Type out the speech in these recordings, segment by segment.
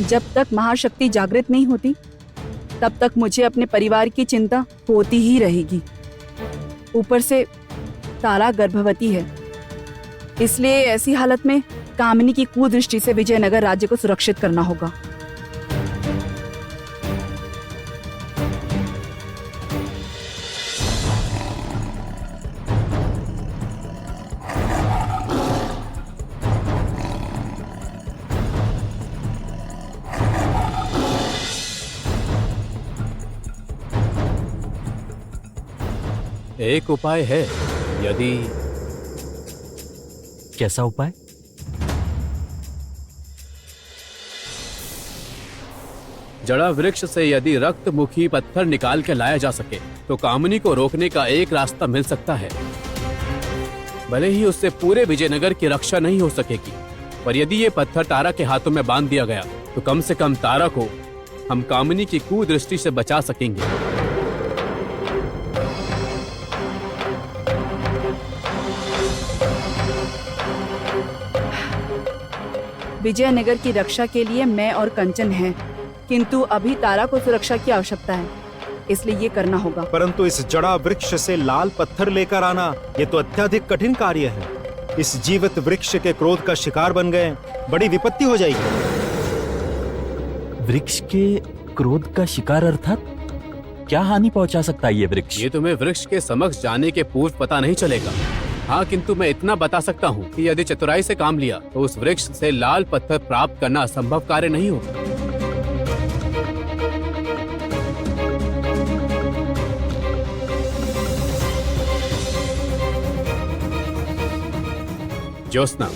जब तक महाशक्ति जागृत नहीं होती तब तक मुझे अपने परिवार की चिंता होती ही रहेगी। ऊपर से तारा गर्भवती है, इसलिए ऐसी हालत में कामिनी की कुदृष्टि से विजयनगर राज्य को सुरक्षित करना होगा। एक उपाय है, यदि। कैसा उपाय? जड़ा वृक्ष से यदि रक्तमुखी पत्थर निकाल के लाया जा सके तो कामिनी को रोकने का एक रास्ता मिल सकता है। भले ही उससे पूरे विजयनगर की रक्षा नहीं हो सकेगी, पर यदि ये पत्थर तारा के हाथों में बांध दिया गया तो कम से कम तारा को हम कामिनी की कुदृष्टि से बचा सकेंगे। विजयनगर की रक्षा के लिए मैं और कंचन हैं, किंतु अभी तारा को सुरक्षा की आवश्यकता है, इसलिए ये करना होगा। परंतु इस जड़ा वृक्ष से लाल पत्थर लेकर आना ये तो अत्यधिक कठिन कार्य है। इस जीवित वृक्ष के क्रोध का शिकार बन गए, बड़ी विपत्ति हो जाएगी। वृक्ष के क्रोध का शिकार अर्थात क्या हानि पहुंचा सकता है ये वृक्ष? ये तुम्हें वृक्ष के समक्ष जाने के पूर्व पता नहीं चलेगा। हाँ, किंतु मैं इतना बता सकता हूँ कि यदि चतुराई से काम लिया तो उस वृक्ष से लाल पत्थर प्राप्त करना असंभव कार्य नहीं होगा। ज्योत्सना,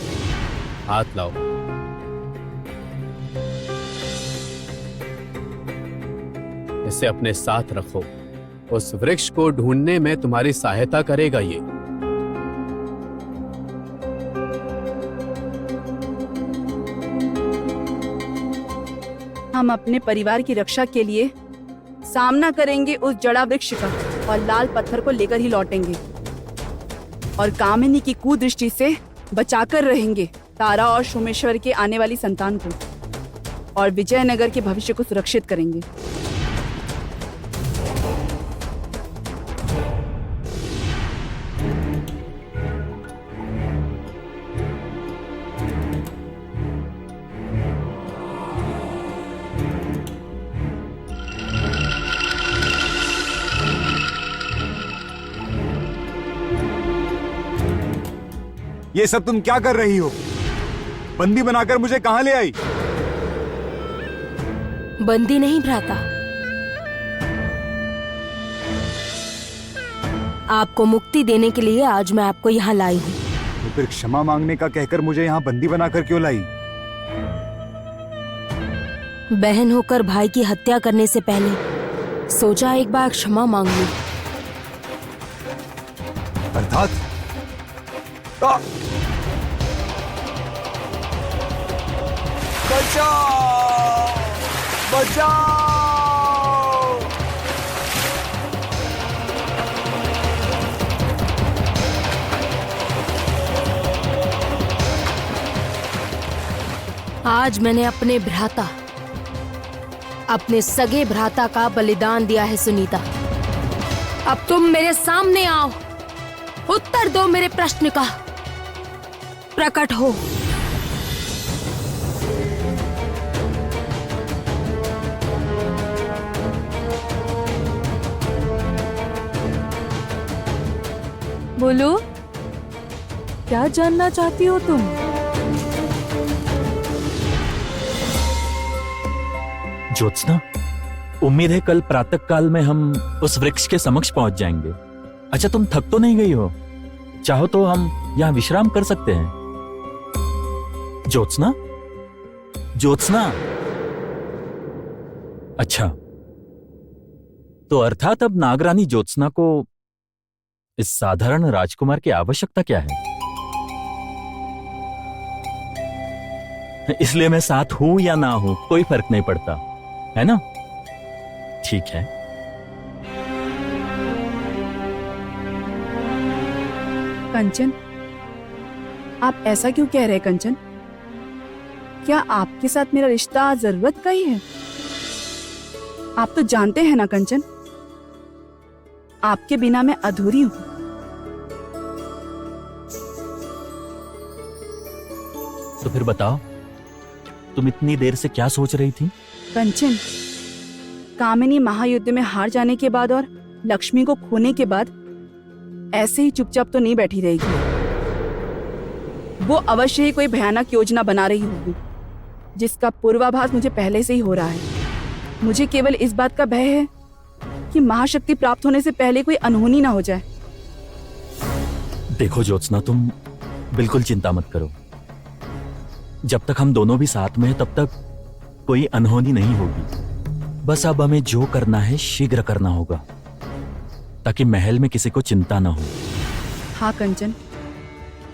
हाथ लाओ। इसे अपने साथ रखो। उस वृक्ष को ढूंढने में तुम्हारी सहायता करेगा ये। हम अपने परिवार की रक्षा के लिए सामना करेंगे उस जड़ा वृक्ष का और लाल पत्थर को लेकर ही लौटेंगे और कामिनी की कुदृष्टि से बचाकर रहेंगे तारा और सोमेश्वर के आने वाली संतान को और विजयनगर के भविष्य को सुरक्षित करेंगे। ये सब तुम क्या कर रही हो? बंदी बनाकर मुझे कहां ले आई? बंदी नहीं भ्राता, आपको मुक्ति देने के लिए आज मैं आपको यहाँ लाई हूँ। तो फिर क्षमा मांगने का कहकर मुझे यहाँ बंदी बनाकर क्यों लाई? बहन होकर भाई की हत्या करने से पहले सोचा एक बार क्षमा मांग लूं। अर्थात बचाओ! बचाओ! आज मैंने अपने भ्राता, अपने सगे भ्राता का बलिदान दिया है सुनीता। अब तुम मेरे सामने आओ, उत्तर दो मेरे प्रश्न का, प्रकट हो। बोलो, क्या जानना चाहती हो तुम? ज्योत्सना, उम्मीद है कल प्रातः काल में हम उस वृक्ष के समक्ष पहुंच जाएंगे। अच्छा, तुम थक तो नहीं गई हो? चाहो तो हम यहाँ विश्राम कर सकते हैं। ज्योत्सना, ज्योत्सना। अच्छा, तो अर्थात अब नागरानी ज्योत्सना को इस साधारण राजकुमार की आवश्यकता क्या है? इसलिए मैं साथ हूं या ना हूं कोई फर्क नहीं पड़ता, है ना? ठीक है। कंचन, आप ऐसा क्यों कह रहे हैं कंचन? क्या आपके साथ मेरा रिश्ता जरूरत का ही है? आप तो जानते हैं ना कंचन, आपके बिना मैं अधूरी हूं। तो फिर बताओ, तुम इतनी देर से क्या सोच रही थी? कंचन, कामिनी महायुद्ध में हार जाने के बाद और लक्ष्मी को खोने के बाद ऐसे ही चुपचाप तो नहीं बैठी रहेगी। वो अवश्य ही कोई भयानक योजना बना रही होगी, जिसका पूर्वाभास मुझे पहले से ही हो रहा है। मुझे केवल इस बात का भय है कि महाशक्ति प्राप्त होने से पहले कोई अनहोनी ना हो जाए। देखो ज्योत्सना, तुम बिल्कुल चिंता मत करो। जब तक हम दोनों भी साथ में हैं, तब तक कोई अनहोनी नहीं होगी। बस अब हमें जो करना है शीघ्र करना होगा, ताकि महल में किसी को चिंता ना हो। हाँ कंचन,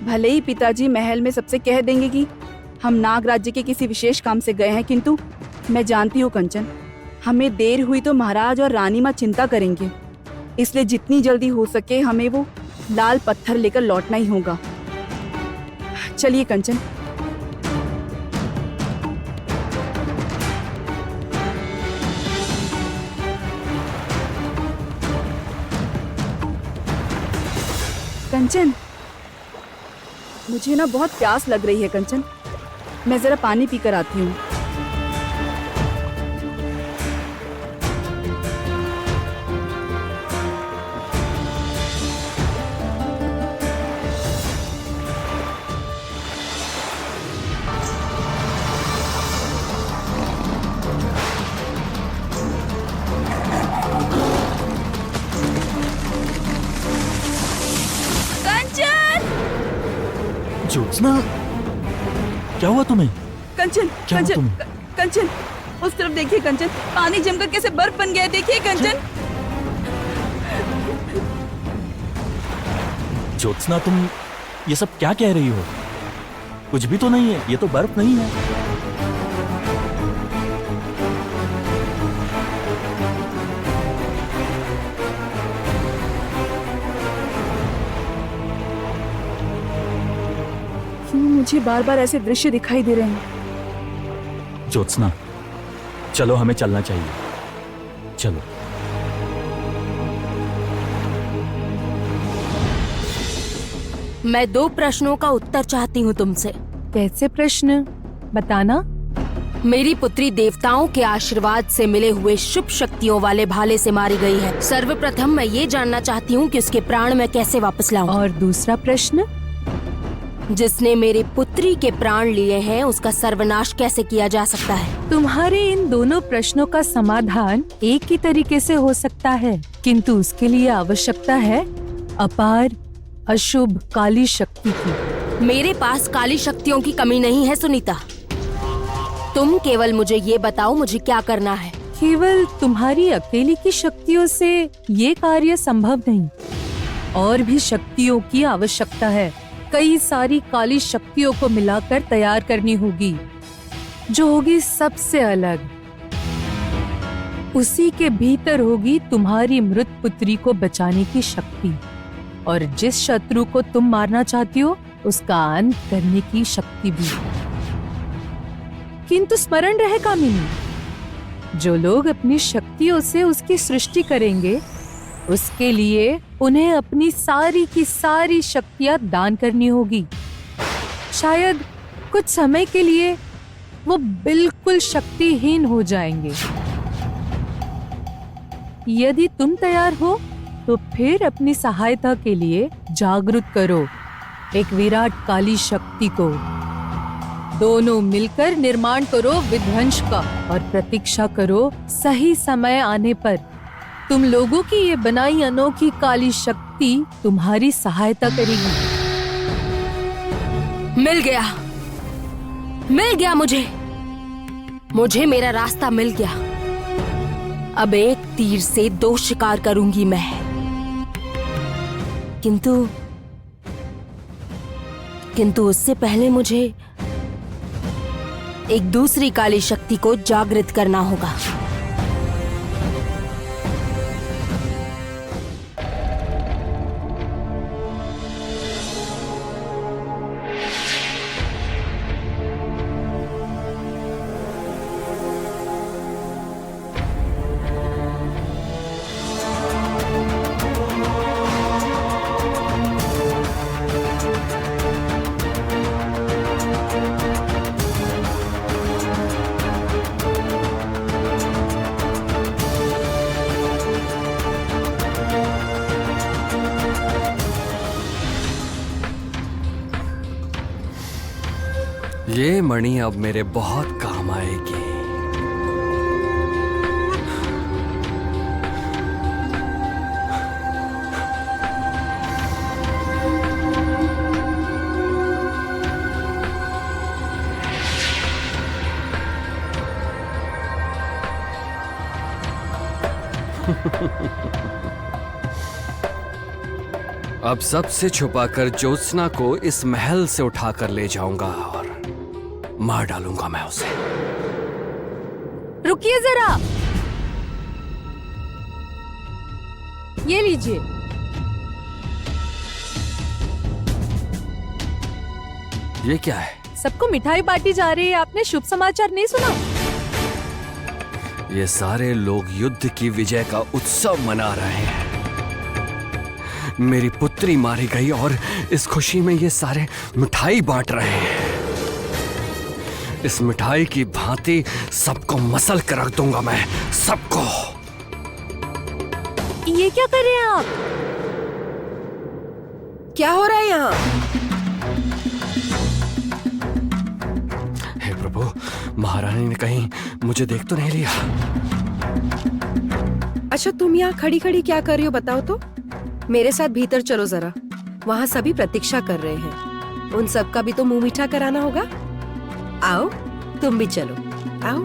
भले ही पिताजी महल में सबसे कह देंगे कि हम नाग राज्य के किसी विशेष काम से गए हैं, किंतु मैं जानती हूँ कंचन, हमें देर हुई तो महाराज और रानी माँ चिंता करेंगे। इसलिए जितनी जल्दी हो सके हमें वो लाल पत्थर लेकर लौटना ही होगा। चलिए कंचन। कंचन, मुझे ना बहुत प्यास लग रही है कंचन, मैं जरा पानी पीकर आती हूँ। ज्योत्सना, क्या हुआ तुम्हें? कंचन, क्या हुआ कंचन, तुम्हें? कंचन, उस तरफ देखिए कंचन, पानी जमकर कैसे बर्फ बन गया है, देखिए कंचन। ज्योत्सना, तुम ये सब क्या कह रही हो? कुछ भी तो नहीं है, ये तो बर्फ नहीं है। क्यों मुझे बार बार ऐसे दृश्य दिखाई दे रहे हैं? ज्योत्सना, चलो हमें चलना चाहिए। चलो। मैं 2 प्रश्नों का उत्तर चाहती हूँ तुमसे। कैसे प्रश्न? बताना। मेरी पुत्री देवताओं के आशीर्वाद से मिले हुए शुभ शक्तियों वाले भाले से मारी गई है। सर्वप्रथम मैं ये जानना चाहती हूँ कि उसके प्राण मैं कैसे वापस लाऊं। और दूसरा प्रश्न? जिसने मेरी पुत्री के प्राण लिए हैं, उसका सर्वनाश कैसे किया जा सकता है? तुम्हारे इन दोनों प्रश्नों का समाधान एक ही तरीके से हो सकता है, किंतु उसके लिए आवश्यकता है अपार अशुभ काली शक्ति की। मेरे पास काली शक्तियों की कमी नहीं है सुनीता। तुम केवल मुझे ये बताओ, मुझे क्या करना है? केवल तुम्हारी अकेली की शक्तियों से ये कार्य संभव नहीं, और भी शक्तियों की आवश्यकता है। कई सारी काली शक्तियों को मिलाकर तैयार करनी होगी, जो होगी सबसे अलग। उसी के भीतर होगी तुम्हारी मृत पुत्री को बचाने की शक्ति, और जिस शत्रु को तुम मारना चाहती हो उसका अंत करने की शक्ति भी। किंतु स्मरण रहे कामिनी, जो लोग अपनी शक्तियों से उसकी सृष्टि करेंगे, उसके लिए उन्हें अपनी सारी की सारी शक्तियां दान करनी होगी। शायद कुछ समय के लिए वो बिल्कुल शक्तिहीन हो जाएंगे। यदि तुम तैयार हो तो फिर अपनी सहायता के लिए जागृत करो एक विराट काली शक्ति को। दोनों मिलकर निर्माण करो विध्वंस का, और प्रतीक्षा करो सही समय आने पर तुम लोगों की ये बनाई अनोखी काली शक्ति तुम्हारी सहायता करेगी। मिल गया मुझे मेरा रास्ता मिल गया। अब एक तीर से 2 शिकार करूंगी मैं। किंतु उससे पहले मुझे एक दूसरी काली शक्ति को जागृत करना होगा। ये मणि अब मेरे बहुत काम आएगी। अब सबसे छुपाकर ज्योत्सना को इस महल से उठाकर ले जाऊंगा और मार डालूंगा मैं उसे। रुकिए जरा, ये लीजिए। ये क्या है? सबको मिठाई बांटी जा रही है। आपने शुभ समाचार नहीं सुना? ये सारे लोग युद्ध की विजय का उत्सव मना रहे हैं। मेरी पुत्री मारी गई और इस खुशी में ये सारे मिठाई बांट रहे हैं। इस मिठाई की भांति सबको मसल कर रख दूंगा मैं, सबको। ये क्या कर रहे हैं आप? क्या हो रहा है यहाँ? हे प्रभु, महारानी ने कहीं मुझे देख तो नहीं लिया? अच्छा, तुम यहाँ खड़ी खड़ी क्या कर रही हो बताओ तो? मेरे साथ भीतर चलो जरा, वहाँ सभी प्रतीक्षा कर रहे हैं। उन सब का भी तो मुंह मीठा कराना होगा। आओ, तुम भी चलो, आओ।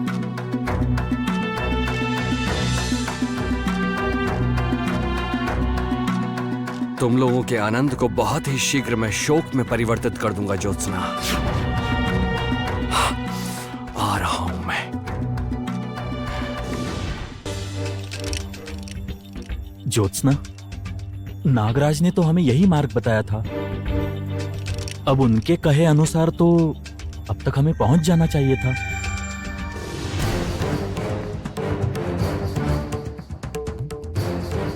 तुम लोगों के आनंद को बहुत ही शीघ्र मैं शोक में परिवर्तित कर दूंगा ज्योत्सना। आ रहा हूं मैं। ज्योत्सना, नागराज ने तो हमें यही मार्ग बताया था। अब उनके कहे अनुसार तो अब तक हमें पहुंच जाना चाहिए था।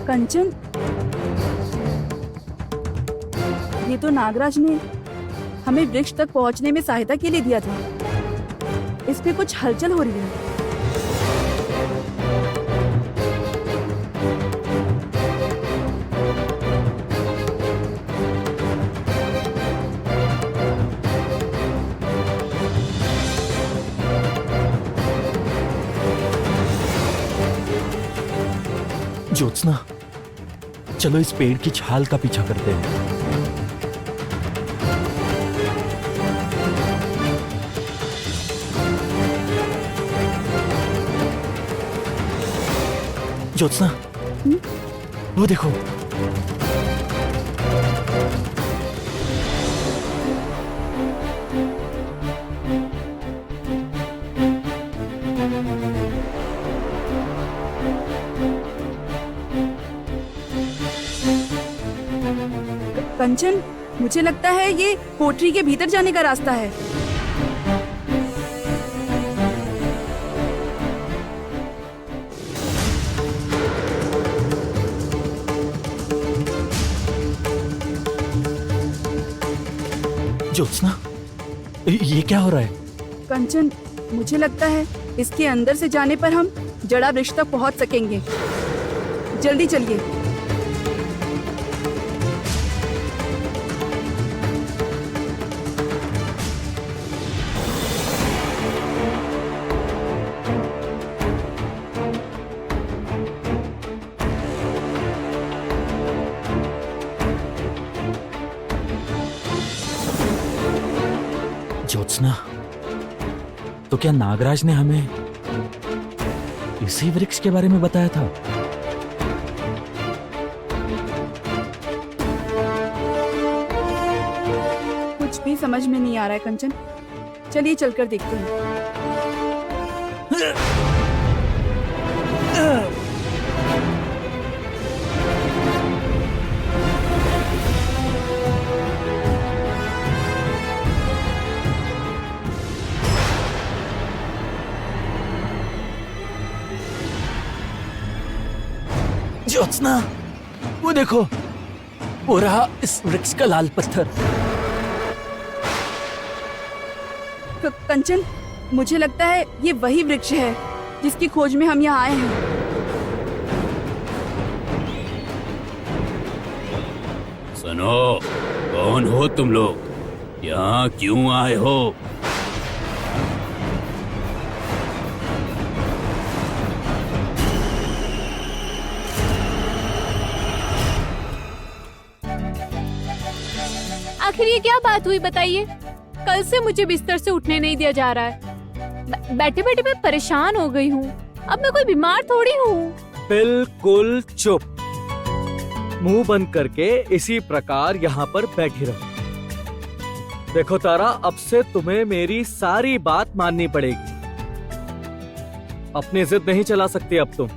कंचन, ये तो नागराज ने हमें वृक्ष तक पहुंचने में सहायता के लिए दिया था। इस पे कुछ हलचल हो रही है। ज्योत्सना, चलो इस पेड़ की छाल का पीछा करते हैं। ज्योत्सना, वो देखो। कंचन, मुझे लगता है ये कोठरी के भीतर जाने का रास्ता है। ज्योत्सना, ये क्या हो रहा है? कंचन, मुझे लगता है इसके अंदर से जाने पर हम जड़ा वृक्ष तक पहुंच सकेंगे। जल्दी चलिए। ज्योत्सना, तो क्या नागराज ने हमें इसी वृक्ष के बारे में बताया था? कुछ भी समझ में नहीं आ रहा है कंचन। चलिए चलकर देखते हैं। ज्योत्सना, वो देखो, वो रहा इस वृक्ष का लाल पत्थर। कंचन, मुझे लगता है ये वही वृक्ष है जिसकी खोज में हम यहाँ आए हैं। सुनो, कौन हो तुम लोग? यहाँ क्यों आए हो? आखिर ये क्या बात हुई बताइए? कल से मुझे बिस्तर से उठने नहीं दिया जा रहा है। बैठे बैठे मैं परेशान हो गई हूँ। अब मैं कोई बीमार थोड़ी हूँ। बिल्कुल चुप, मुंह बंद करके इसी प्रकार यहाँ पर बैठी रहो। देखो तारा, अब से तुम्हें मेरी सारी बात माननी पड़ेगी। अपनी जिद नहीं चला सकती अब तुम,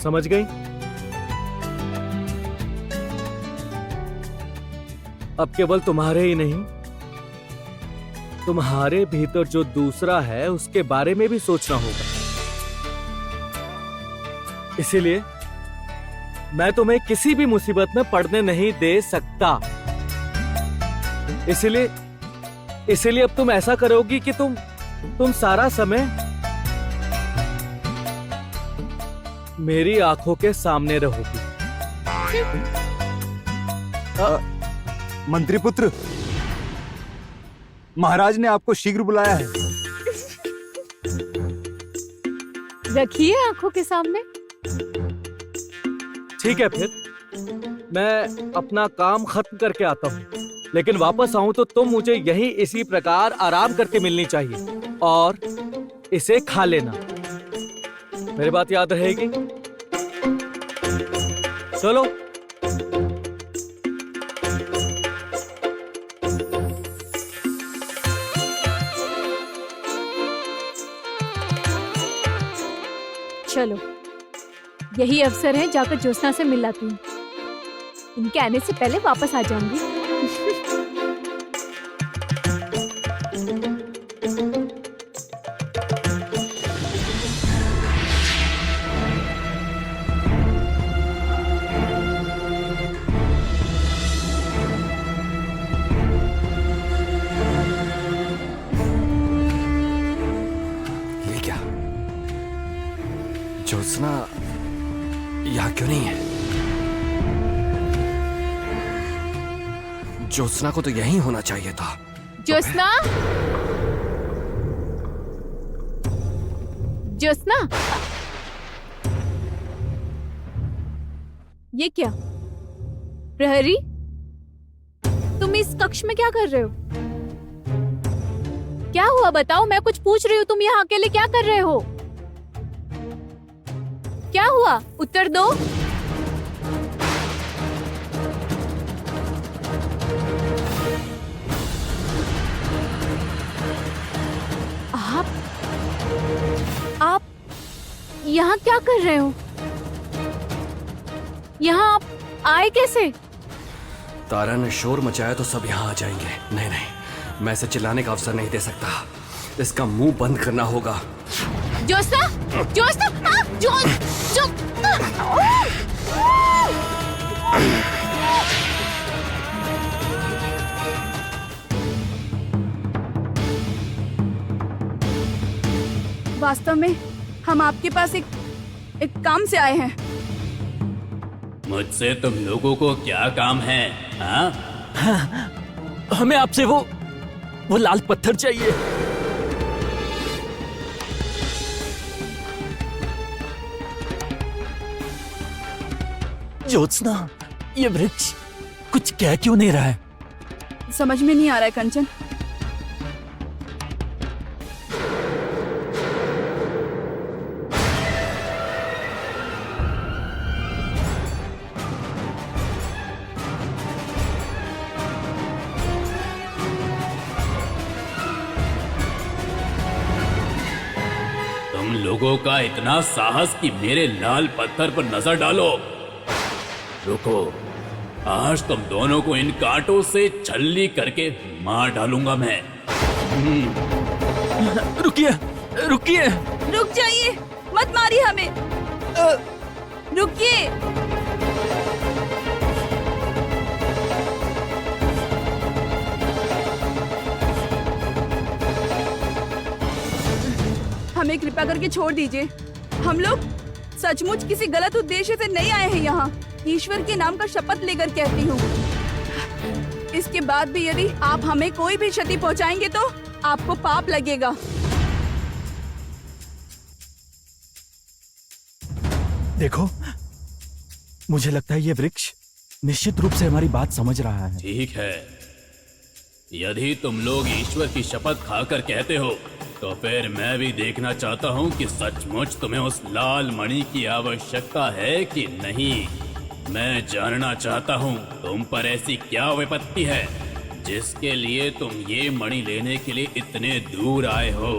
समझ गई? अब केवल तुम्हारे ही नहीं, तुम्हारे भीतर जो दूसरा है उसके बारे में भी सोचना होगा। इसीलिए मैं तुम्हें किसी भी मुसीबत में पड़ने नहीं दे सकता। इसीलिए अब तुम ऐसा करोगी कि तुम सारा समय मेरी आंखों के सामने रहोगी। मंत्री पुत्र, महाराज ने आपको शीघ्र बुलाया है। रखिए आंखों के सामने। ठीक है, फिर मैं अपना काम खत्म करके आता हूँ, लेकिन वापस आऊं तो तुम मुझे यहीं इसी प्रकार आराम करके मिलनी चाहिए और इसे खा लेना। मेरी बात याद रहेगी? चलो। चलो, यही अवसर है, जाकर ज्योत्सना से मिल लाती हूँ। इनके आने से पहले वापस आ जाऊंगी। ये क्या? ज्योत्सना यहाँ क्यों नहीं है? ज्योत्सना को तो यहीं होना चाहिए था। ज्योत्सना, ज्योत्सना, ये क्या? प्रहरी, तुम इस कक्ष में क्या कर रहे हो? क्या हुआ बताओ, मैं कुछ पूछ रही हूँ, तुम यहाँ अकेले क्या कर रहे हो? क्या हुआ, उत्तर दो। आप यहाँ क्या कर रहे हो? यहाँ आप आए कैसे? तारा ने शोर मचाया तो सब यहाँ आ जाएंगे। नहीं नहीं, मैं इसे चिल्लाने का अवसर नहीं दे सकता। इसका मुंह बंद करना होगा। ज्योत्सना, ज्योत्सना, वास्तव में हम आपके पास एक काम से आए हैं। मुझसे तुम लोगों को क्या काम है? हाँ? हमें आपसे वो लाल पत्थर चाहिए। ज्योत्सना, ये वृक्ष कुछ कह क्यों नहीं रहा है? समझ में नहीं आ रहा है कंचन। तुम लोगों का इतना साहस कि मेरे लाल पत्थर पर नजर डालो। रुको, आज तुम दोनों को इन कांटों से छल्ली करके मार डालूंगा मैं। रुकिए, रुकिए, रुक जाइए, मत मारिए हमें। रुकिए। हमें कृपा करके छोड़ दीजिए। हम लोग सचमुच किसी गलत उद्देश्य से नहीं आए हैं यहाँ। ईश्वर के नाम का शपथ लेकर कहती हूँ, इसके बाद भी यदि आप हमें कोई भी क्षति पहुँचाएंगे तो आपको पाप लगेगा। देखो, मुझे लगता है ये वृक्ष निश्चित रूप से हमारी बात समझ रहा है। ठीक है, यदि तुम लोग ईश्वर की शपथ खाकर कहते हो तो फिर मैं भी देखना चाहता हूँ कि सचमुच तुम्हें उस लाल मणि की आवश्यकता है कि नहीं। मैं जानना चाहता हूँ तुम पर ऐसी क्या विपत्ति है जिसके लिए तुम ये मणि लेने के लिए इतने दूर आए हो।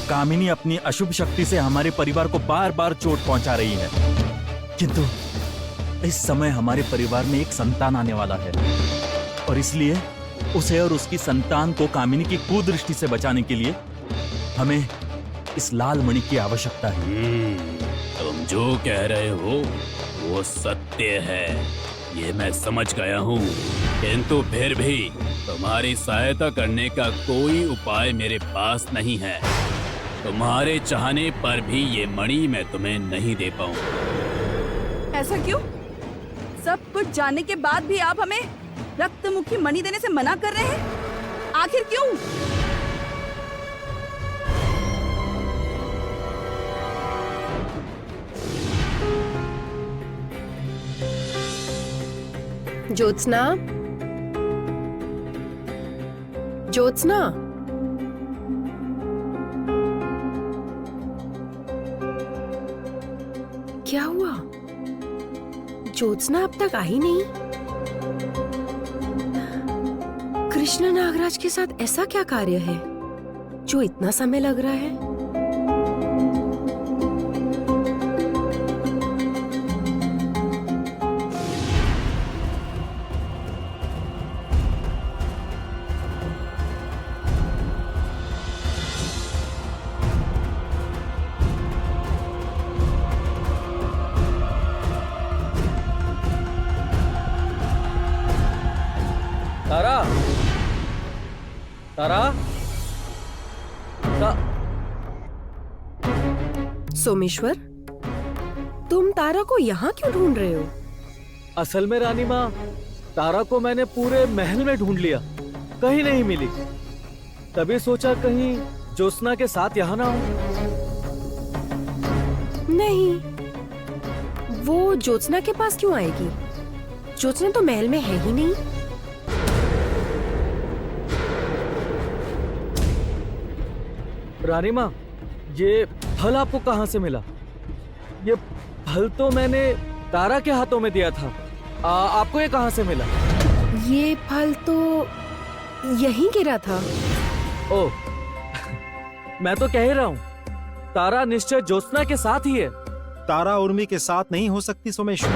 कामिनी अपनी अशुभ शक्ति से हमारे परिवार को बार बार चोट पहुंचा रही है, किंतु इस समय हमारे परिवार में एक संतान आने वाला है और इसलिए उसे और उसकी संतान को कामिनी की कुदृष्टि से बचाने के लिए हमें इस लाल मणि की आवश्यकता है। तुम जो कह रहे हो वो सत्य है, ये मैं समझ गया हूँ, किंतु फिर भी तुम्हारी सहायता करने का कोई उपाय मेरे पास नहीं है। तुम्हारे चाहने पर भी ये मणि मैं तुम्हें नहीं दे पाऊँ। ऐसा क्यों? सब कुछ जानने के बाद भी आप हमें रक्तमुखी मणि देने से मना कर रहे हैं, आखिर क्यों? ज्योत्सना, ज्योत्सना, क्या हुआ? ज्योत्सना अब तक आई नहीं। कृष्ण नागराज के साथ ऐसा क्या कार्य है जो इतना समय लग रहा है? तारा, तारा, सोमेश्वर, तुम तारा को यहाँ क्यों ढूंढ रहे हो? असल में रानी माँ, तारा को मैंने पूरे महल में ढूंढ लिया, कहीं नहीं मिली। तभी सोचा कहीं ज्योत्सना के साथ यहाँ ना हो। नहीं, वो ज्योत्सना के पास क्यों आएगी? ज्योत्सना तो महल में है ही नहीं। रानी माँ, ये फल आपको कहाँ से मिला? ये फल तो मैंने तारा के हाथों में दिया था। आपको ये कहाँ से मिला? ये फल तो यहीं गिरा था। ओह, मैं तो कह ही रहा हूँ, तारा निश्चय ज्योत्सना के साथ ही है। तारा उर्मी के साथ नहीं हो सकती सोमेश्वर।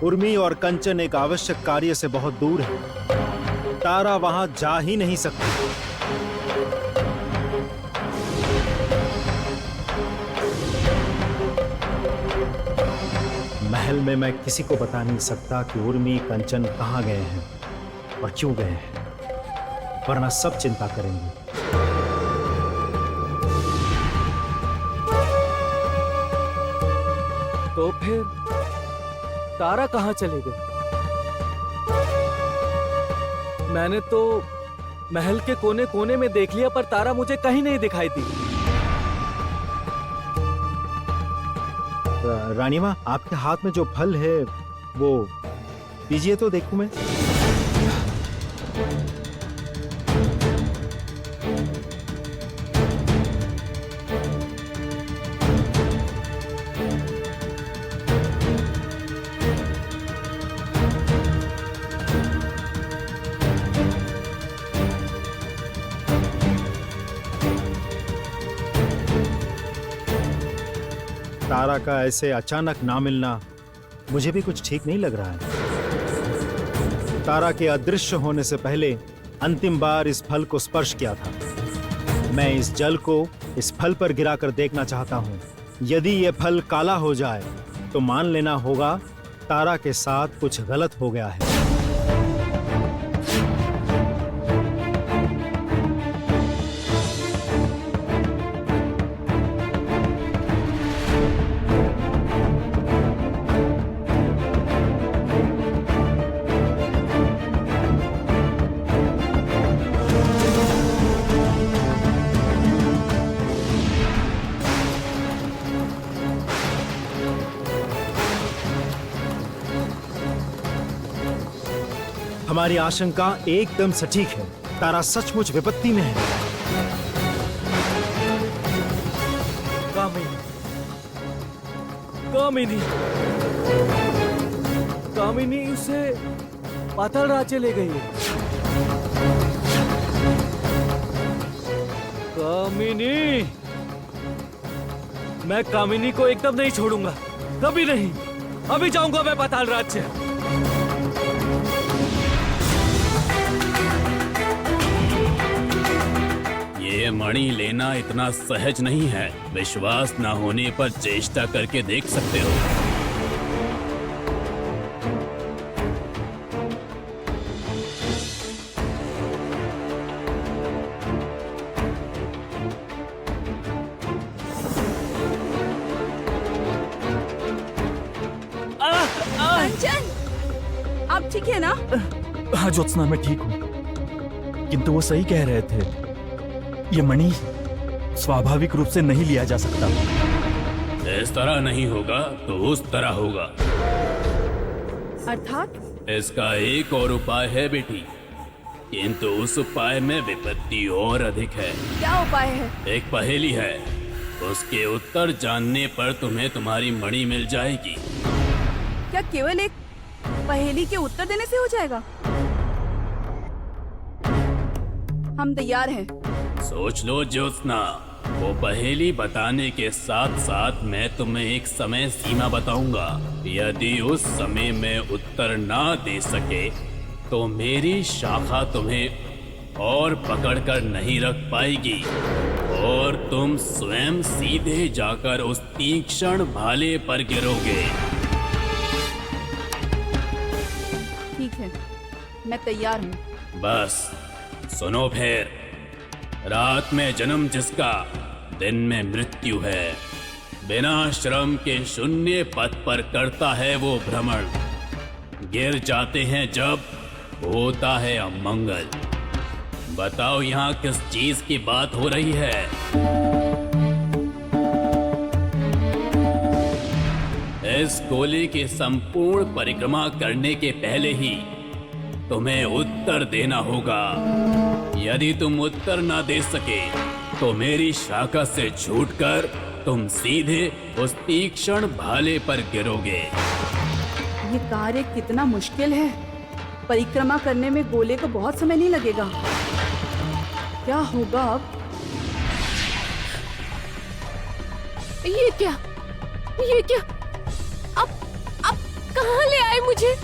उर्मी और कंचन एक आवश्यक कार्य से बहुत दूर है, तारा वहां जा ही नहीं सकती। महल में मैं किसी को बता नहीं सकता कि उर्मी कंचन कहां गए हैं और क्यों गए हैं, वरना सब चिंता करेंगे। तो फिर तारा कहाँ चले गए? मैंने तो महल के कोने कोने में देख लिया, पर तारा मुझे कहीं नहीं दिखाई दी। रानी माँ, आपके हाथ में जो फल है वो दीजिए तो देखूं मैं। तारा का ऐसे अचानक ना मिलना मुझे भी कुछ ठीक नहीं लग रहा है। तारा के अदृश्य होने से पहले अंतिम बार इस फल को स्पर्श किया था। मैं इस जल को इस फल पर गिराकर देखना चाहता हूँ। यदि ये फल काला हो जाए तो मान लेना होगा तारा के साथ कुछ गलत हो गया है। हमारी आशंका एकदम सटीक है। तारा सचमुच विपत्ति में है। कामिनी, कामिनी, कामिनी उसे पाताल राज्य ले गई है। कामिनी, मैं कामिनी को एकदम नहीं छोड़ूंगा, कभी नहीं। अभी जाऊंगा मैं पाताल राज्य। ये मणि लेना इतना सहज नहीं है। विश्वास न होने पर चेष्टा करके देख सकते हो। कंचन, आप ठीक है ना? हाँ ज्योत्सना, मैं ठीक हूँ, किंतु वो सही कह रहे थे। ये मणि स्वाभाविक रूप से नहीं लिया जा सकता। इस तरह नहीं होगा तो उस तरह होगा। अर्थात? इसका एक और उपाय है बेटी, किंतु उस उपाय में विपत्ति और अधिक है। क्या उपाय है? एक पहेली है, उसके उत्तर जानने पर तुम्हें तुम्हारी मणि मिल जाएगी। क्या केवल एक पहेली के उत्तर देने से हो जाएगा? हम तैयार हैं। सोच लो ज्योत्सना, वो पहेली बताने के साथ साथ मैं तुम्हें एक समय सीमा बताऊंगा। यदि उस समय में उत्तर ना दे सके तो मेरी शाखा तुम्हें और पकड़कर नहीं रख पाएगी और तुम स्वयं सीधे जाकर उस तीक्ष्ण भाले पर गिरोगे। ठीक है, मैं तैयार हूँ। बस सुनो फिर, रात में जन्म जिसका दिन में मृत्यु है, बिना श्रम के शून्य पथ पर करता है वो भ्रमण। गिर जाते हैं जब होता है अमंगल। बताओ यहाँ किस चीज की बात हो रही है? इस गोले की संपूर्ण परिक्रमा करने के पहले ही तुम्हें उत्तर देना होगा। यदि तुम उत्तर ना दे सके तो मेरी शाखा से छूटकर तुम सीधे उस तीक्ष्ण भाले पर गिरोगे। ये कार्य कितना मुश्किल है। परिक्रमा करने में गोले को बहुत समय नहीं लगेगा। क्या होगा अब? ये क्या? ये क्या? आप कहाँ ले आए मुझे?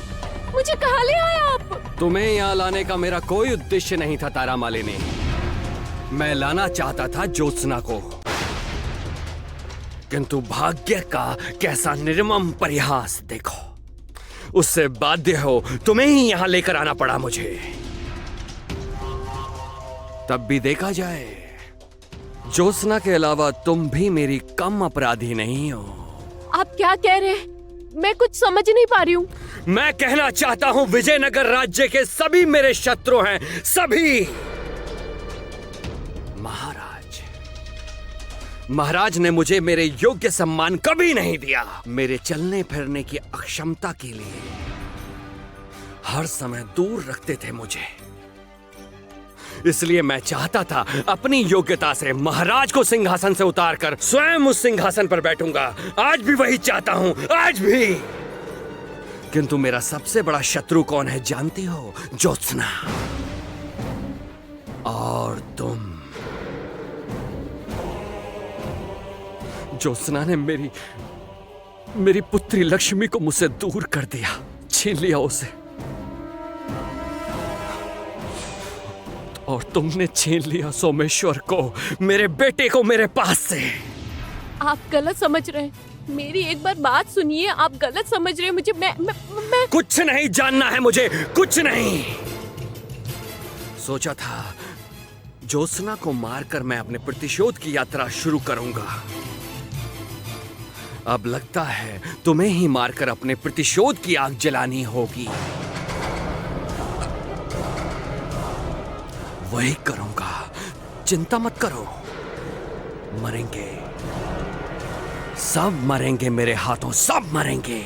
मुझे कहाँ ले आए आप? तुम्हें यहाँ लाने का मेरा कोई उद्देश्य नहीं था तारा मालिनी। मैं लाना चाहता था ज्योत्सना को, किंतु भाग्य का कैसा निर्मम परिहास देखो। उससे बाध्य हो तुम्हें ही यहाँ लेकर आना पड़ा मुझे। तब भी देखा जाए, ज्योत्सना के अलावा तुम भी मेरी कम अपराधी नहीं हो। आप क्या कह रहे हैं? मैं कुछ समझ नहीं पा रही हूँ। मैं कहना चाहता हूँ विजयनगर राज्य के सभी मेरे शत्रु हैं, सभी। महाराज ने मुझे मेरे योग्य सम्मान कभी नहीं दिया। मेरे चलने फिरने की अक्षमता के लिए हर समय दूर रखते थे मुझे। इसलिए मैं चाहता था अपनी योग्यता से महाराज को सिंहासन से उतारकर स्वयं उस सिंहासन पर बैठूंगा। आज भी वही चाहता हूं, आज भी। किंतु मेरा सबसे बड़ा शत्रु कौन है जानती हो? ज्योत्सना और तुम। ज्योत्सना ने मेरी पुत्री लक्ष्मी को मुझसे दूर कर दिया, छीन लिया उसे। और तुमने छीन लिया सोमेश्वर को, मेरे बेटे को मेरे पास से। आप गलत समझ रहे हैं। मेरी एक बार बात सुनिए, आप गलत समझ रहे हैं मुझे। मैं कुछ नहीं जानना है मुझे, कुछ नहीं। सोचा था ज्योत्सना को मारकर मैं अपने प्रतिशोध की यात्रा शुरू करूंगा। अब लगता है तुम्हें ही मारकर अपने प्रतिशोध की आग जलानी होगी। वही करूंगा, चिंता मत करो। मरेंगे, सब मरेंगे मेरे हाथों, सब मरेंगे।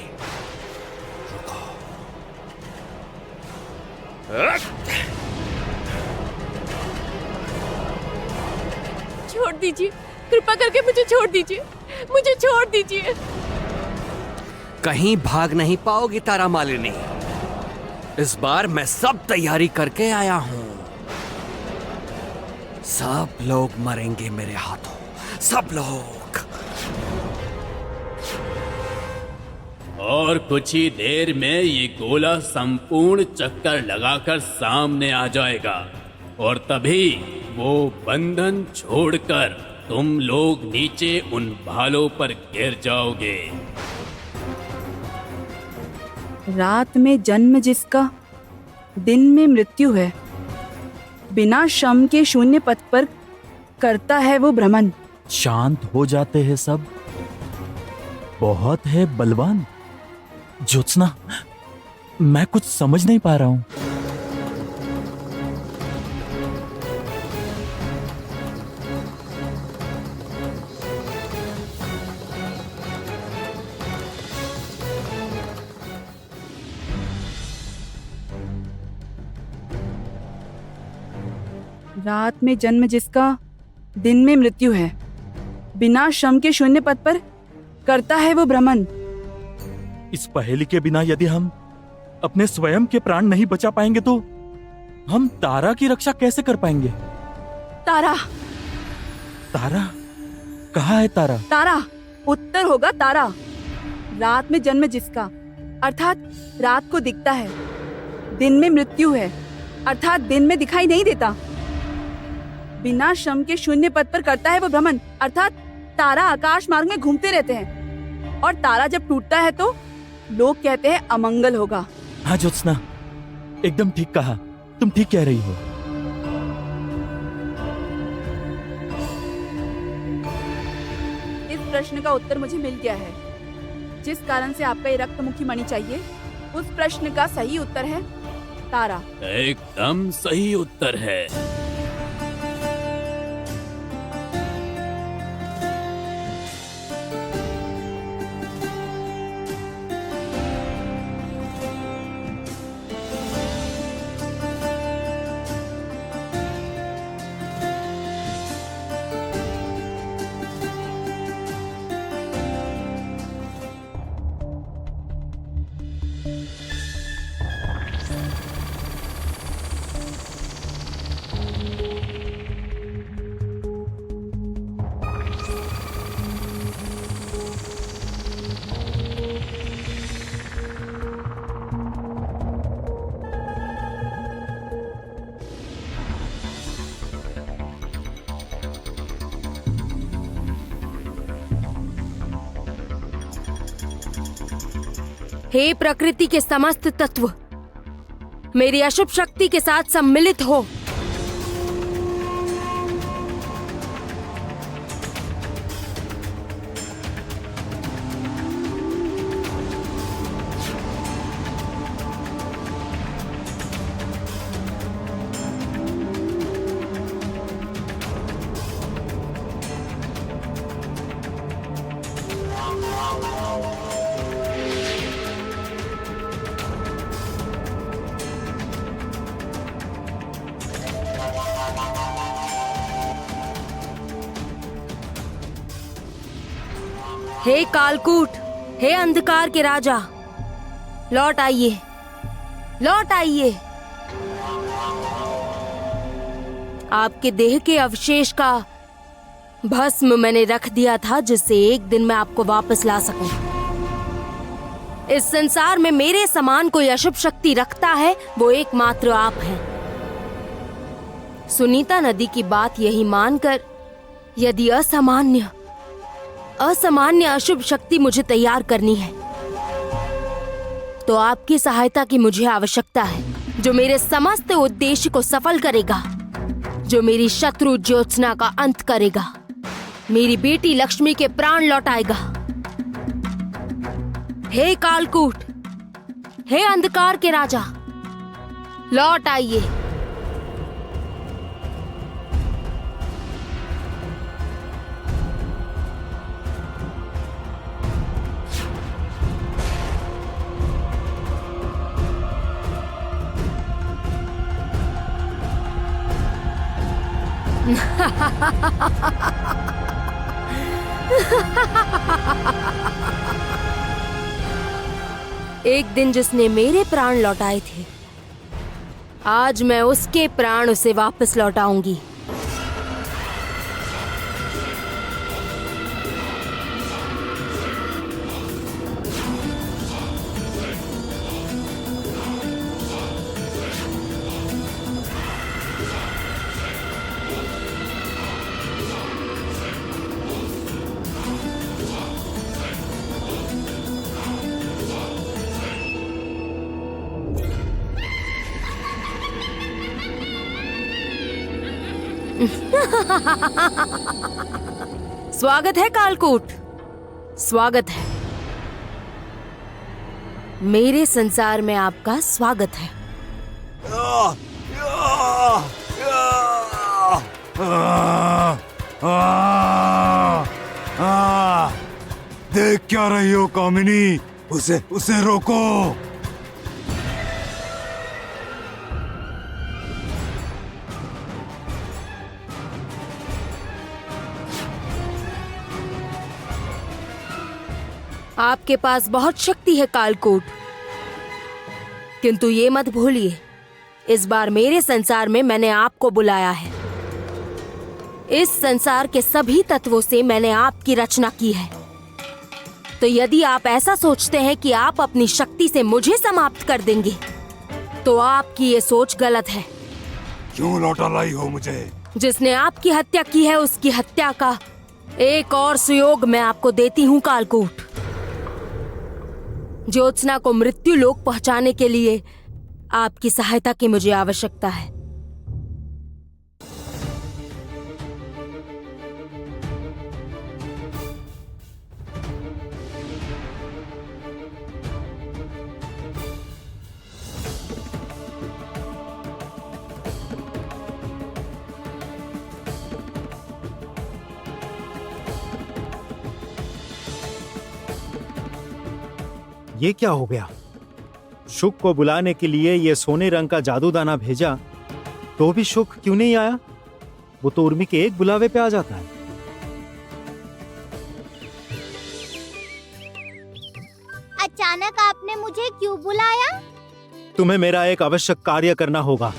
छोड़ दीजिए, कृपा करके मुझे छोड़ दीजिए, मुझे छोड़ दीजिए। कहीं भाग नहीं पाओगी तारा मालिनी। इस बार मैं सब तैयारी करके आया हूं। सब लोग मरेंगे मेरे हाथों, सब लोग। और कुछ ही देर में ये गोला संपूर्ण चक्कर लगाकर सामने आ जाएगा और तभी वो बंधन छोड़कर तुम लोग नीचे उन भालों पर गिर जाओगे। रात में जन्म जिसका, दिन में मृत्यु है। बिना श्रम के शून्य पथ पर करता है वो भ्रमण। शांत हो जाते हैं सब, बहुत है बलवान। ज्योत्सना, मैं कुछ समझ नहीं पा रहा हूं। रात में जन्म जिसका, दिन में मृत्यु है। बिना श्रम के शून्य पथ पर करता है वो भ्रमण। इस पहेली के बिना यदि हम अपने स्वयं के प्राण नहीं बचा पाएंगे तो हम तारा की रक्षा कैसे कर पाएंगे? तारा, तारा कहाँ है? तारा, तारा उत्तर होगा तारा। रात में जन्म जिसका अर्थात रात को दिखता है, दिन में मृत्यु है अर्थात दिन में दिखाई नहीं देता। बिना श्रम के शून्य पथ पर करता है वो भ्रमण अर्थात तारा आकाश मार्ग में घूमते रहते हैं और तारा जब टूटता है तो लोग कहते हैं अमंगल होगा। हाँ ज्योत्सना, एकदम ठीक कहा, तुम ठीक कह रही हो। इस प्रश्न का उत्तर मुझे मिल गया है। जिस कारण से आपका ये रक्तमुखी मणि चाहिए, उस प्रश्न का सही उत्तर है तारा। एकदम सही उत्तर है। हे प्रकृति के समस्त तत्व, मेरी अशुभ शक्ति के साथ सम्मिलित हो। हे कालकूट, हे अंधकार के राजा, लौट आइए, लौट आइए। आपके देह के अवशेष का भस्म मैंने रख दिया था जिससे एक दिन मैं आपको वापस ला सकूं। इस संसार में मेरे समान कोई अशुभ शक्ति रखता है वो एकमात्र आप हैं। सुनीता नदी की बात यही मानकर यदि असामान्य असामान्य अशुभ शक्ति मुझे तैयार करनी है, तो आपकी सहायता की मुझे आवश्यकता है, जो मेरे समस्त उद्देश्य को सफल करेगा, जो मेरी शत्रु ज्योत्सना का अंत करेगा, मेरी बेटी लक्ष्मी के प्राण लौटाएगा। हे कालकूट, हे अंधकार के राजा, लौट आइए। एक दिन जिसने मेरे प्राण लौटाए थे, आज मैं उसके प्राण उसे वापस लौटाऊंगी। स्वागत है कालकूट, स्वागत है। मेरे संसार में आपका स्वागत है। देख क्या रही हो कामिनी, उसे रोको। आपके पास बहुत शक्ति है कालकूट, किंतु ये मत भूलिए, इस बार मेरे संसार में मैंने आपको बुलाया है। इस संसार के सभी तत्वों से मैंने आपकी रचना की है, तो यदि आप ऐसा सोचते हैं कि आप अपनी शक्ति से मुझे समाप्त कर देंगे, तो आपकी ये सोच गलत है। क्यों लौटा लाई हो मुझे? जिसने आपकी हत्या की है, उसकी हत्या का एक और सुयोग मैं आपको देती हूँ कालकूट। ज्योत्सना को मृत्यु लोक पहुंचाने के लिए आपकी सहायता की मुझे आवश्यकता है। ये क्या हो गया? शुक को बुलाने के लिए ये सोने रंग का जादूदाना भेजा, तो भी शुक क्यों नहीं आया? वो तो उर्मी के एक बुलावे पे आ जाता है। अचानक आपने मुझे क्यों बुलाया? तुम्हें मेरा एक आवश्यक कार्य करना होगा।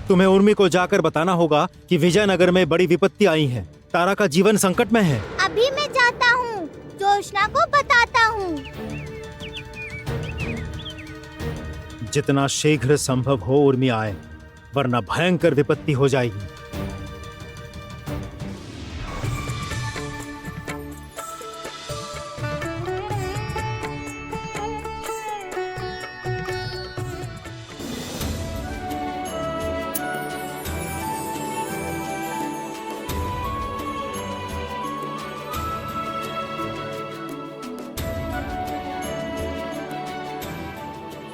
तुम्हें उर्मी को जाकर बताना होगा कि विजयनगर में बड़ी विपत्ति आई है, तारा का जीवन संकट में है। अभी मैं जाता हूँ, ज्योत्सना को बताता हूँ। जितना शीघ्र संभव हो उर्मी आए, वरना भयंकर विपत्ति हो जाएगी।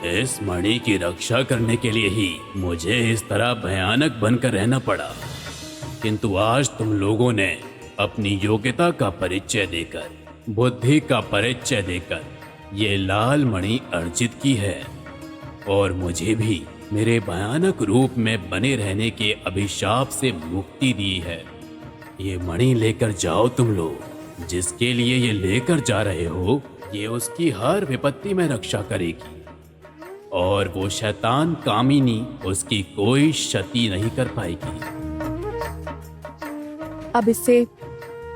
इस मणि की रक्षा करने के लिए ही मुझे इस तरह भयानक बनकर रहना पड़ा, किंतु आज तुम लोगों ने अपनी योग्यता का परिचय देकर, बुद्धि का परिचय देकर ये लाल मणि अर्जित की है, और मुझे भी मेरे भयानक रूप में बने रहने के अभिशाप से मुक्ति दी है। ये मणि लेकर जाओ तुम लोग। जिसके लिए ये लेकर जा रहे हो, ये उसकी हर विपत्ति में रक्षा करेगी, और वो शैतान कामिनी उसकी कोई क्षति नहीं कर पाएगी। अब इससे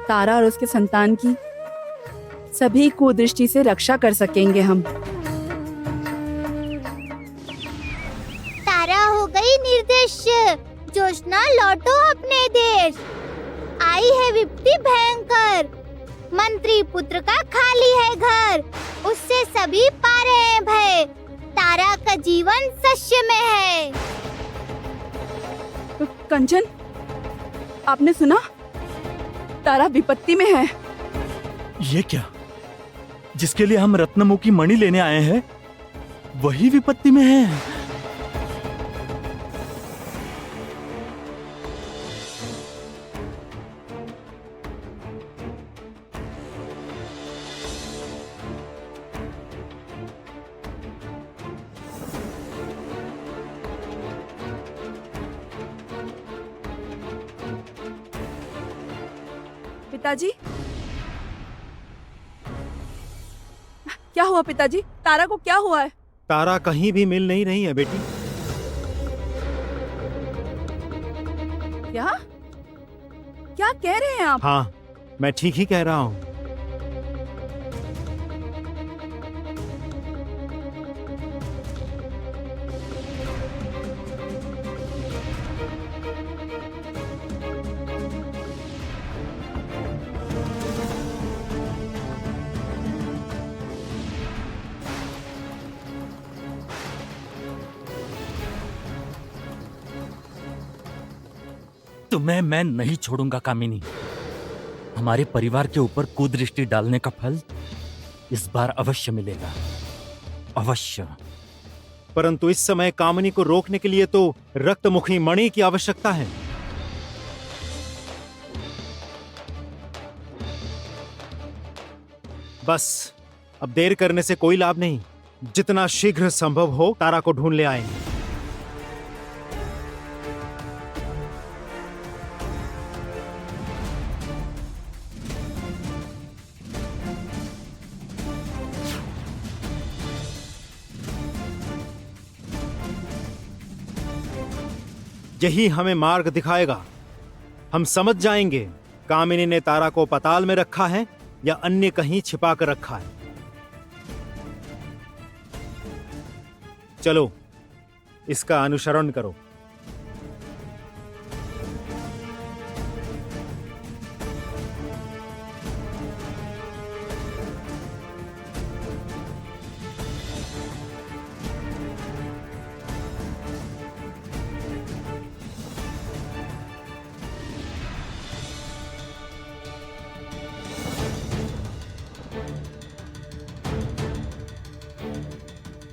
तारा और उसके संतान की सभी कुदृष्टि से रक्षा कर सकेंगे हम। तारा हो गई निर्देश, ज्योत्सना लौटो अपने देश। आई है विपत्ति भयंकर, मंत्री पुत्र का खाली है घर, उससे सभी पा रहे हैं भय। तारा का जीवन सस्य में है। कंचन, आपने सुना? तारा विपत्ति में है। ये क्या? जिसके लिए हम रत्नमुखी मणि लेने आए हैं वही विपत्ति में है। पिताजी, क्या हुआ पिताजी? तारा को क्या हुआ है? तारा कहीं भी मिल नहीं रही है बेटी। क्या क्या कह रहे हैं आप? हाँ, मैं ठीक ही कह रहा हूँ। तुम्हें मैं नहीं छोड़ूंगा कामिनी। हमारे परिवार के ऊपर कुदृष्टि डालने का फल इस बार अवश्य मिलेगा, अवश्य। परंतु इस समय कामिनी को रोकने के लिए तो रक्तमुखी मणि की आवश्यकता है। बस अब देर करने से कोई लाभ नहीं। जितना शीघ्र संभव हो तारा को ढूंढ ले आएं। यही हमें मार्ग दिखाएगा। हम समझ जाएंगे कामिनी ने तारा को पाताल में रखा है या अन्य कहीं छिपा कर रखा है। चलो इसका अनुसरण करो।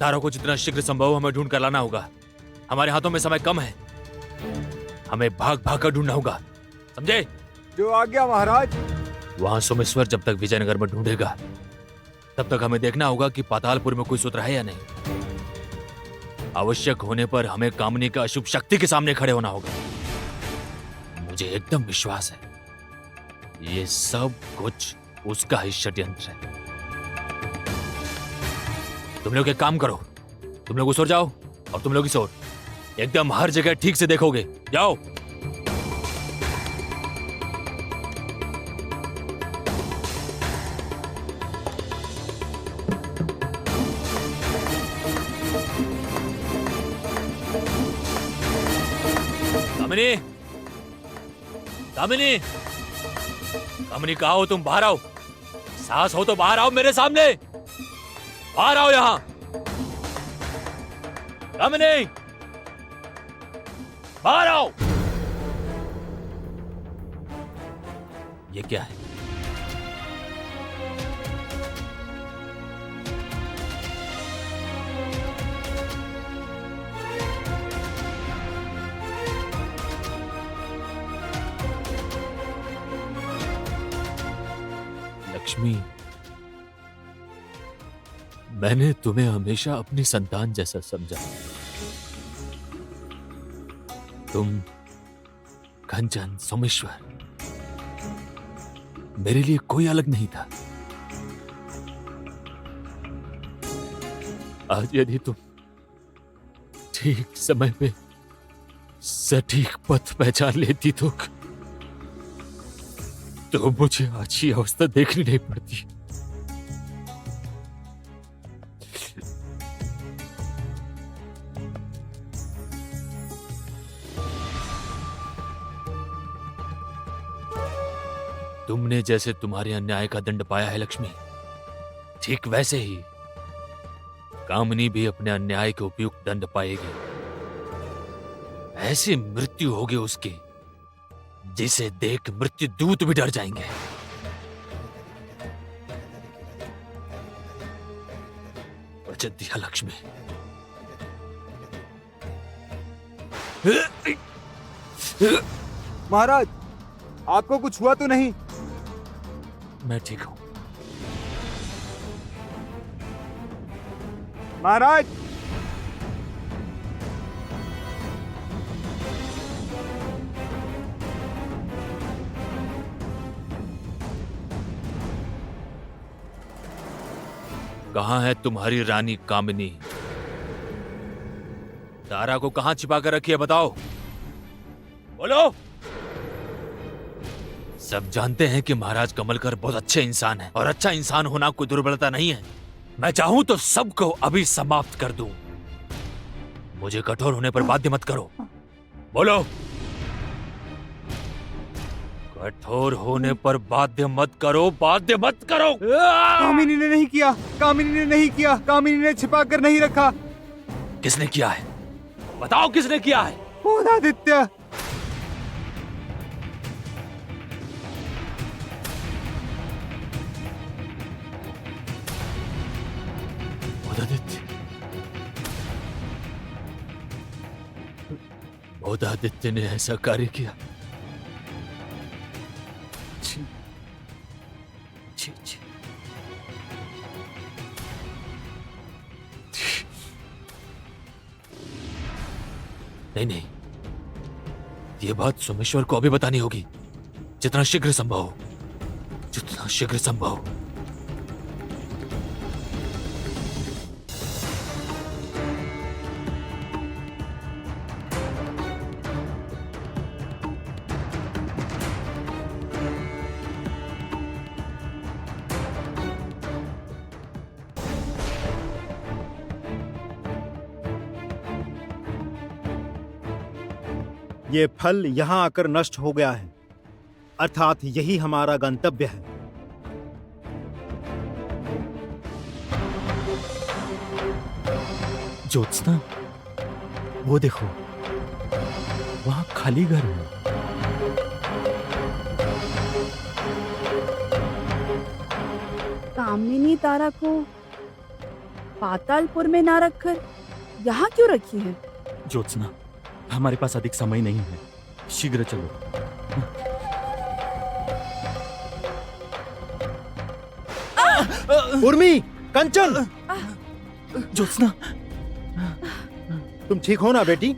तारा को जितना शीघ्र संभव हमें ढूंढ कर लाना होगा। हमारे हाथों में समय कम है, हमें भाग भाग कर ढूंढना होगा, समझे? जो आ गया महाराज। वहां सोमेश्वर जब तक विजयनगर में ढूंढेगा तब तक हमें देखना होगा कि पातालपुर में कोई सूत्र है या नहीं। आवश्यक होने पर हमें कामनी का अशुभ शक्ति के सामने खड़े होना होगा। मुझे एकदम विश्वास है ये सब कुछ उसका ही षड्यंत्र है। तुम लोग एक काम करो, तुम लोग उस ओर जाओ और तुम लोग इस ओर, एकदम हर जगह ठीक से देखोगे। जाओ। कामिनी, कामिनी, कामिनी कहाँ हो तुम? बाहर आओ। साहस हो तो बाहर आओ मेरे सामने। बाहर आओ यहां। कामिनी, बाहर आओ। ये क्या है? लक्ष्मी, मैंने तुम्हें हमेशा अपनी संतान जैसा समझा। तुम, कंचन, सोमेश्वर, मेरे लिए कोई अलग नहीं था। आज यदि तुम ठीक समय पे सटीक पथ पहचान लेती तो मुझे आज की अवस्था देखनी नहीं पड़ती। तुमने जैसे तुम्हारे अन्याय का दंड पाया है लक्ष्मी, ठीक वैसे ही कामिनी भी अपने अन्याय के उपयुक्त दंड पाएगी। ऐसी मृत्यु होगी उसकी जिसे देख मृत्यु दूत भी डर जाएंगे। वचन दिया लक्ष्मी। महाराज, आपको कुछ हुआ तो नहीं? मैं ठीक हूं। महाराज, कहां है तुम्हारी रानी कामिनी? तारा को कहां छिपा कर रखी है, बताओ, बोलो। सब जानते हैं कि महाराज कमलकर बहुत अच्छे इंसान हैं और अच्छा इंसान होना कोई दुर्बलता नहीं है। मैं चाहूं तो सबको अभी समाप्त कर दूं। मुझे कठोर होने पर बाध्य मत करो, बोलो। कठोर होने पर बाध्य मत करो, बाध्य मत करो। कामिनी ने नहीं किया, कामिनी ने नहीं किया, कामिनी ने छिपा कर नहीं रखा। किसने किया है, बताओ किसने किया है? बोधादित्य। बोधादित्य ने ऐसा कार्य किया? छी, छी, छी। नहीं, ये बात सोमेश्वर को अभी बतानी होगी, जितना शीघ्र संभव हो, जितना शीघ्र संभव हो। ये फल यहाँ आकर नष्ट हो गया है, अर्थात यही हमारा गंतव्य है। ज्योत्सना, वो देखो, वहां खाली घर है। कामिनी तारा को पातालपुर में ना रखकर यहाँ क्यों रखी है? ज्योत्सना, हमारे पास अधिक समय नहीं है, शीघ्र चलो। उर्मी, कंचन, ज्योत्सना, तुम ठीक हो ना बेटी?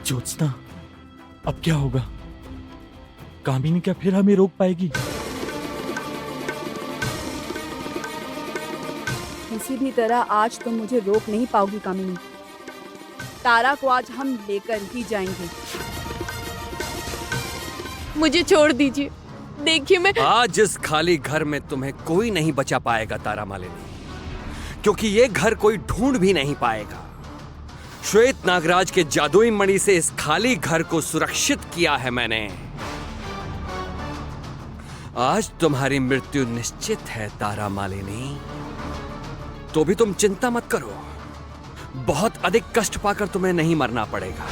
ज्योत्सना, अब क्या होगा? कामिनी क्या फिर हमें रोक पाएगी? किसी भी तरह आज तुम मुझे रोक नहीं पाओगी कामिनी। तारा को आज हम लेकर ही जाएंगे। मुझे छोड़ दीजिए, देखिए मैं आज इस खाली घर में तुम्हें कोई नहीं बचा पाएगा तारा मालिनी, क्योंकि ये घर कोई ढूंढ भी नहीं पाएगा। श्वेत नागराज के जादुई मणि से इस खाली घर को सुरक्षित किया है मैंने। आज तुम्हारी मृत्यु निश्चित है तारा मालिनी। तो भी तुम चिंता मत करो, बहुत अधिक कष्ट पाकर तुम्हें नहीं मरना पड़ेगा।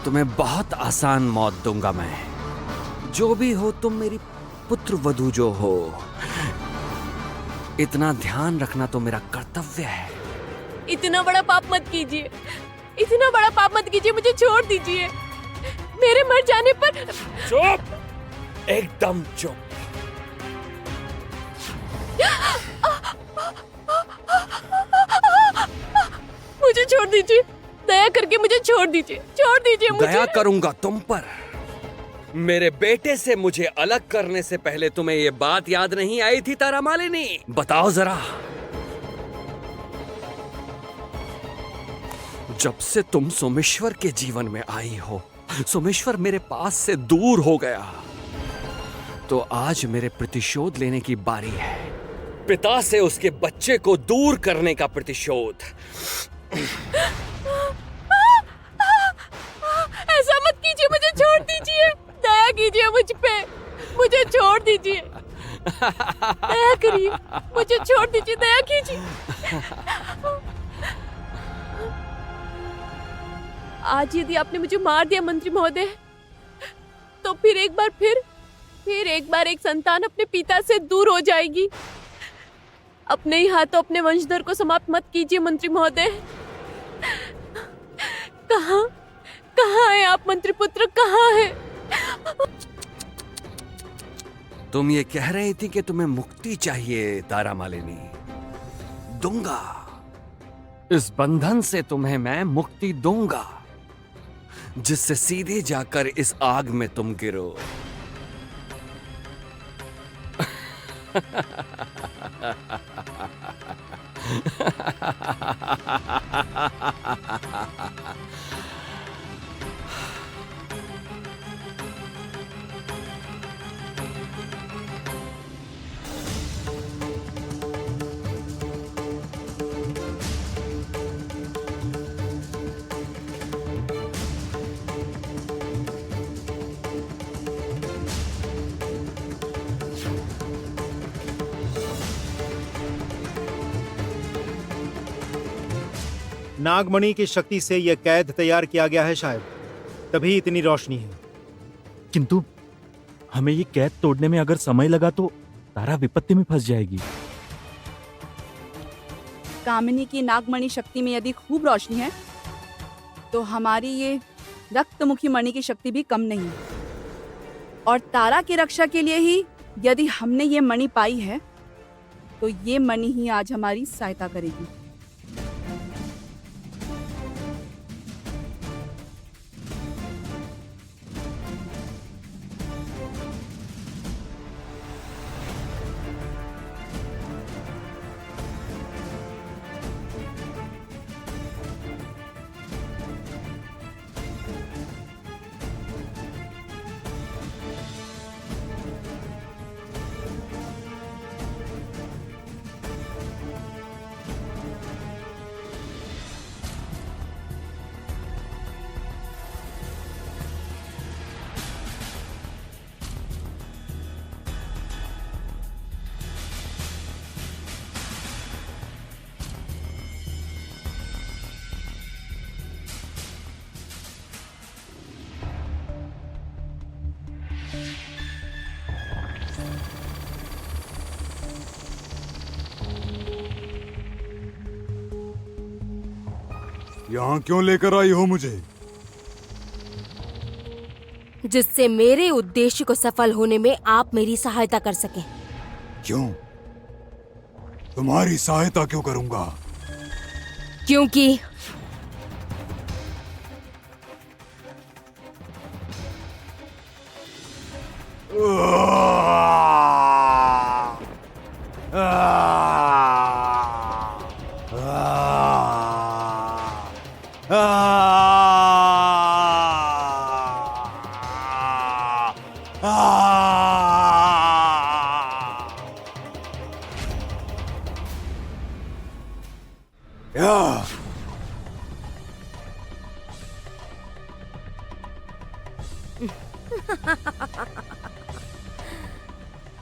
तुम्हें बहुत आसान मौत दूंगा मैं। जो भी हो तुम मेरी पुत्र वधू जो हो, इतना ध्यान रखना तो मेरा कर्तव्य है। इतना बड़ा पाप मत कीजिए, इतना बड़ा पाप मत कीजिए, मुझे छोड़ दीजिए। मेरे मर जाने पर चुप, एकदम चुप। मुझे छोड़ दीजिए, दया करके मुझे छोड़ दीजिए, छोड़ दीजिए मुझे। दया करूंगा तुम पर। मेरे बेटे से मुझे अलग करने से पहले तुम्हें ये बात याद नहीं आई थी तारा मालिनी? बताओ जरा। जब से तुम सोमेश्वर के जीवन में आई हो, सोमेश्वर मेरे पास से दूर हो गया, तो आज मेरे प्रतिशोध लेने की बारी है। पिता से उसके बच्चे को दूर करने का प्रतिशोध। ऐसा मत कीजिए, मुझे छोड़ दीजिए, दया कीजिए मुझ पे, मुझे छोड़ दीजिए, दया करिए, मुझे छोड़ दीजिए, दया कीजिए। आज यदि आपने मुझे मार दिया मंत्री महोदय, तो फिर एक बार एक संतान अपने पिता से दूर हो जाएगी। अपने ही हाथों अपने वंशधर को समाप्त मत कीजिए मंत्री महोदय। कहाँ है आप मंत्री पुत्र, कहाँ है? तुम ये कह रही थी कि तुम्हें मुक्ति चाहिए तारा मालिनी। दूंगा, इस बंधन से तुम्हें मैं मुक्ति दूंगा, जिससे सीधे जाकर इस आग में तुम गिरो। नागमणि की शक्ति से यह कैद तैयार किया गया है, शायद तभी इतनी रोशनी है। किंतु हमें ये कैद तोड़ने में अगर समय लगा तो तारा विपत्ति में फंस जाएगी। कामिनी की नागमणि शक्ति में यदि खूब रोशनी है, तो हमारी ये रक्तमुखी मणि की शक्ति भी कम नहीं। और तारा की रक्षा के लिए ही यदि हमने ये मणि पाई है, तो ये मणि ही आज हमारी सहायता करेगी। यहाँ क्यों लेकर आई हो मुझे? जिससे मेरे उद्देश्य को सफल होने में आप मेरी सहायता कर सकें। क्यों? तुम्हारी सहायता क्यों करूंगा? क्योंकि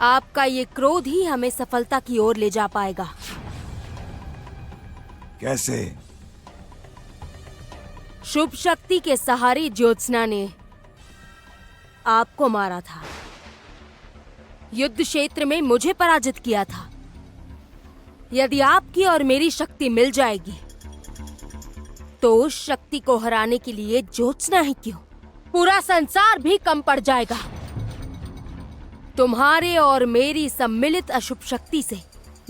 आपका ये क्रोध ही हमें सफलता की ओर ले जा पाएगा। कैसे? शुभ शक्ति के सहारे ज्योत्सना ने आपको मारा था, युद्ध क्षेत्र में मुझे पराजित किया था। यदि आपकी और मेरी शक्ति मिल जाएगी, तो उस शक्ति को हराने के लिए ज्योत्सना ही क्यों, पूरा संसार भी कम पड़ जाएगा। तुम्हारे और मेरी सम्मिलित अशुभ शक्ति से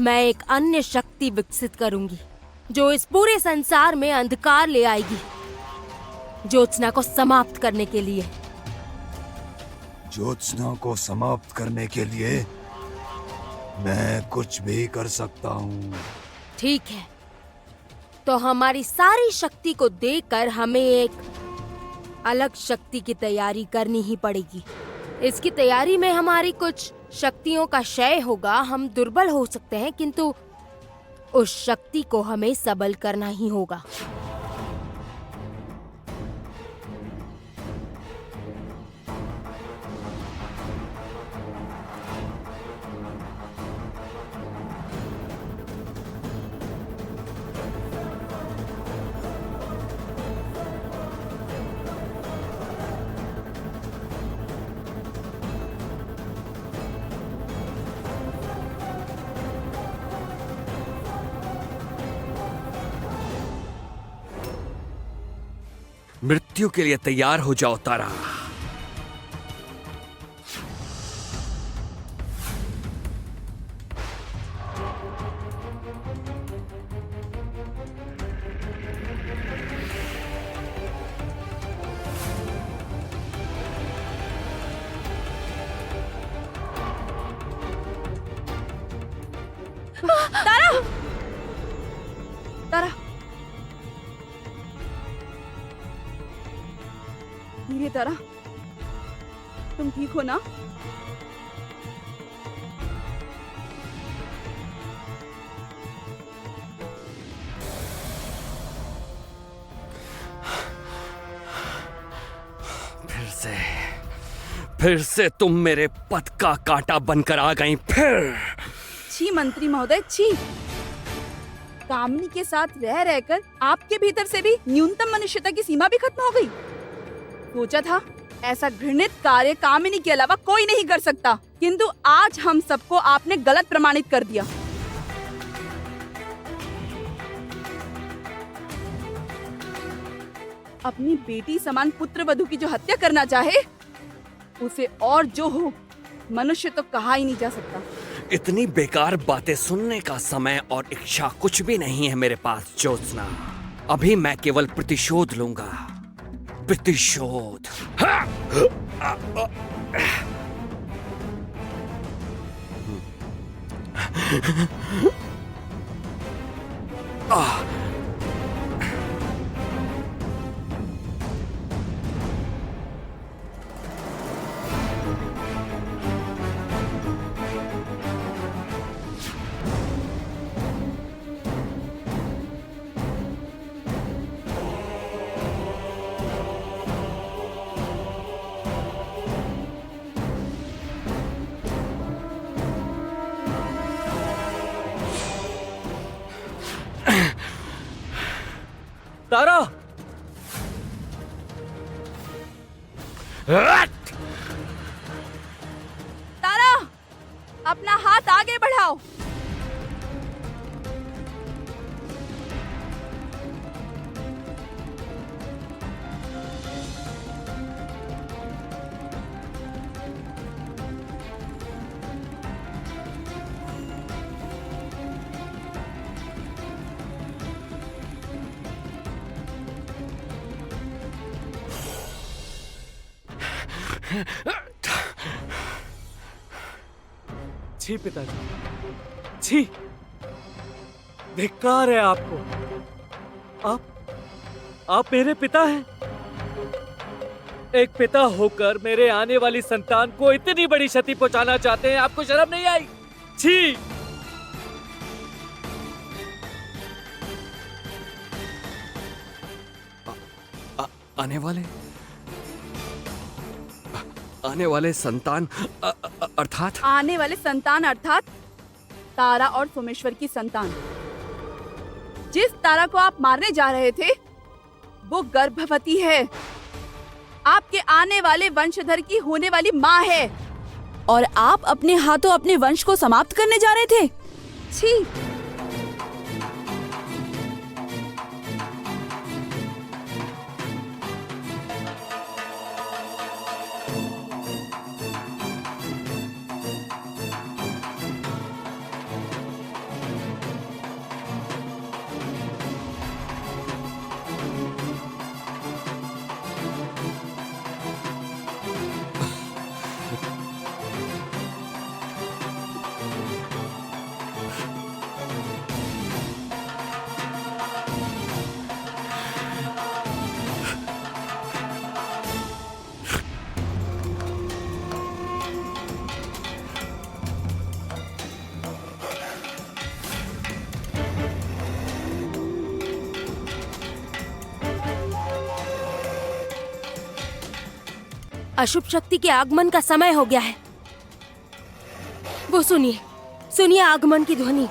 मैं एक अन्य शक्ति विकसित करूंगी, जो इस पूरे संसार में अंधकार ले आएगी, ज्योत्सना को समाप्त करने के लिए। ज्योत्सना को समाप्त करने के लिए मैं कुछ भी कर सकता हूँ। ठीक है, तो हमारी सारी शक्ति को देकर हमें एक अलग शक्ति की तैयारी करनी ही पड़ेगी। इसकी तैयारी में हमारी कुछ शक्तियों का क्षय होगा, हम दुर्बल हो सकते हैं, किंतु उस शक्ति को हमें सबल करना ही होगा। मृत्यु के लिए तैयार हो जाओ तारा। तारा, तारा, धीरे तारा, तुम ठीक हो ना? फिर से तुम मेरे पथ का कांटा बनकर आ गई। फिर छी मंत्री महोदय, छी। कामनी के साथ रह रहकर आपके भीतर से भी न्यूनतम मनुष्यता की सीमा भी खत्म हो गई। सोचा था ऐसा घृणित कार्य कामिनी के अलावा कोई नहीं कर सकता, किंतु आज हम सबको आपने गलत प्रमाणित कर दिया। अपनी बेटी समान पुत्र वधू की जो हत्या करना चाहे, उसे और जो हो, मनुष्य तो कहा ही नहीं जा सकता। इतनी बेकार बातें सुनने का समय और इच्छा कुछ भी नहीं है मेरे पास ज्योत्सना। अभी मैं केवल प्रतिशोध लूंगा, प्रतिशोध। तारा, तारा, अपना हाथ आगे बढ़ाओ। छी पिताजी, छी, धिक्कार है आपको। आप मेरे पिता हैं। एक पिता होकर मेरे आने वाली संतान को इतनी बड़ी क्षति पहुंचाना चाहते हैं, आपको शर्म नहीं आई? छी! आने वाले संतान अर्थात आने वाले संतान अर्थात तारा और सोमेश्वर की संतान। जिस तारा को आप मारने जा रहे थे, वो गर्भवती है। आपके आने वाले वंशधर की होने वाली माँ है, और आप अपने हाथों अपने वंश को समाप्त करने जा रहे थे। छी! अशुभ शक्ति के आगमन का समय हो गया है। वो सुनिए, सुनिए आगमन की ध्वनि।